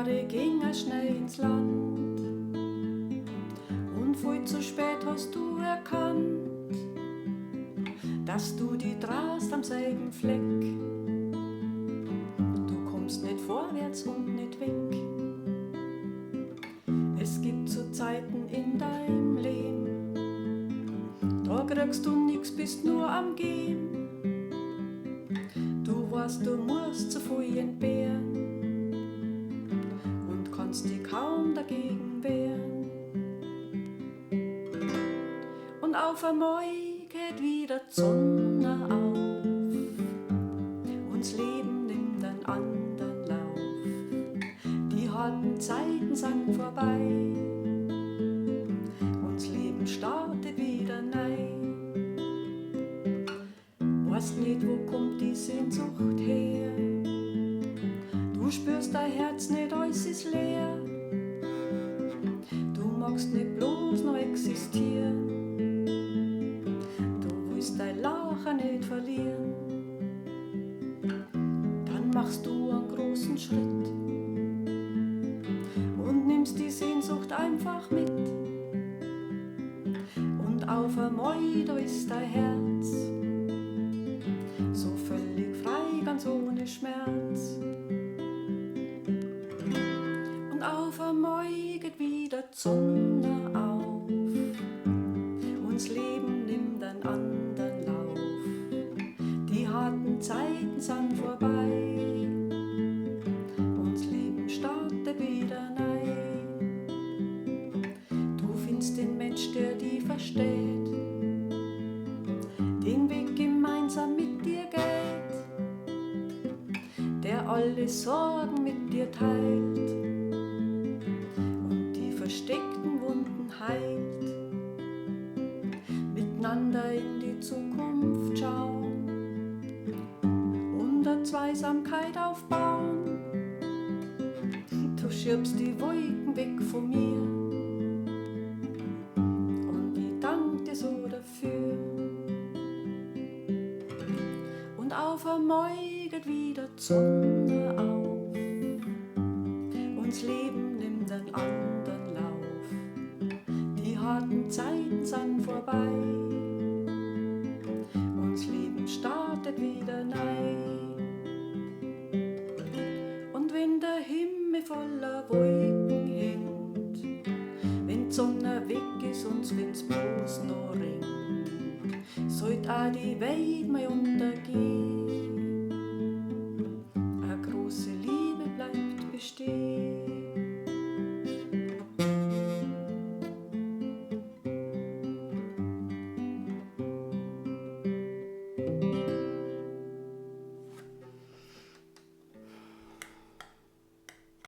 Jahre gingen schnell ins Land und viel zu spät hast du erkannt, dass du die drast am selben Fleck. Du kommst nicht vorwärts und nicht weg. Es gibt so Zeiten in deinem Leben, da kriegst du nix, bist nur am Gehen. Du weißt, du musst zu viel entbehren und kannst dich kaum dagegen wehren. Und auf einmal geht wieder die Sonne auf, uns Leben nimmt einen anderen Lauf. Die harten Zeiten sind vorbei, uns Leben startet wieder neu. Weißt nicht, wo kommt die Sehnsucht her? Du spürst dein Herz nicht, alles ist leer. Du magst nicht bloß noch existieren, du willst dein Lachen nicht verlieren. Dann machst du einen großen Schritt und nimmst die Sehnsucht einfach mit. Und auf einmal, da ist dein Herz so völlig frei, ganz ohne Schmerz. Und auf einmal geht wieder die Sonne auf, uns Leben nimmt einen anderen Lauf. Die harten Zeiten sind vorbei, uns Leben startet wieder neu. Du findest den Mensch, der die versteht, den Weg gemeinsam mit dir geht, der alle Sorgen mit dir teilt und die versteckten Wunden heilt. Miteinander in die Zukunft schauen und eine Zweisamkeit aufbauen. Du schiebst die Wolken weg von mir und ich dank dir so dafür. Und auf einmal geht wieder die Sonne auf, uns Leben nimmt einen anderen Lauf. Die harten Zeiten sind vorbei, uns Leben startet wieder neu. Und wenn der Himmel voller Wolken hängt, wenn die Sonne weg ist und wenn's bloß noch regnet, sollt auch die Welt mal untergehen.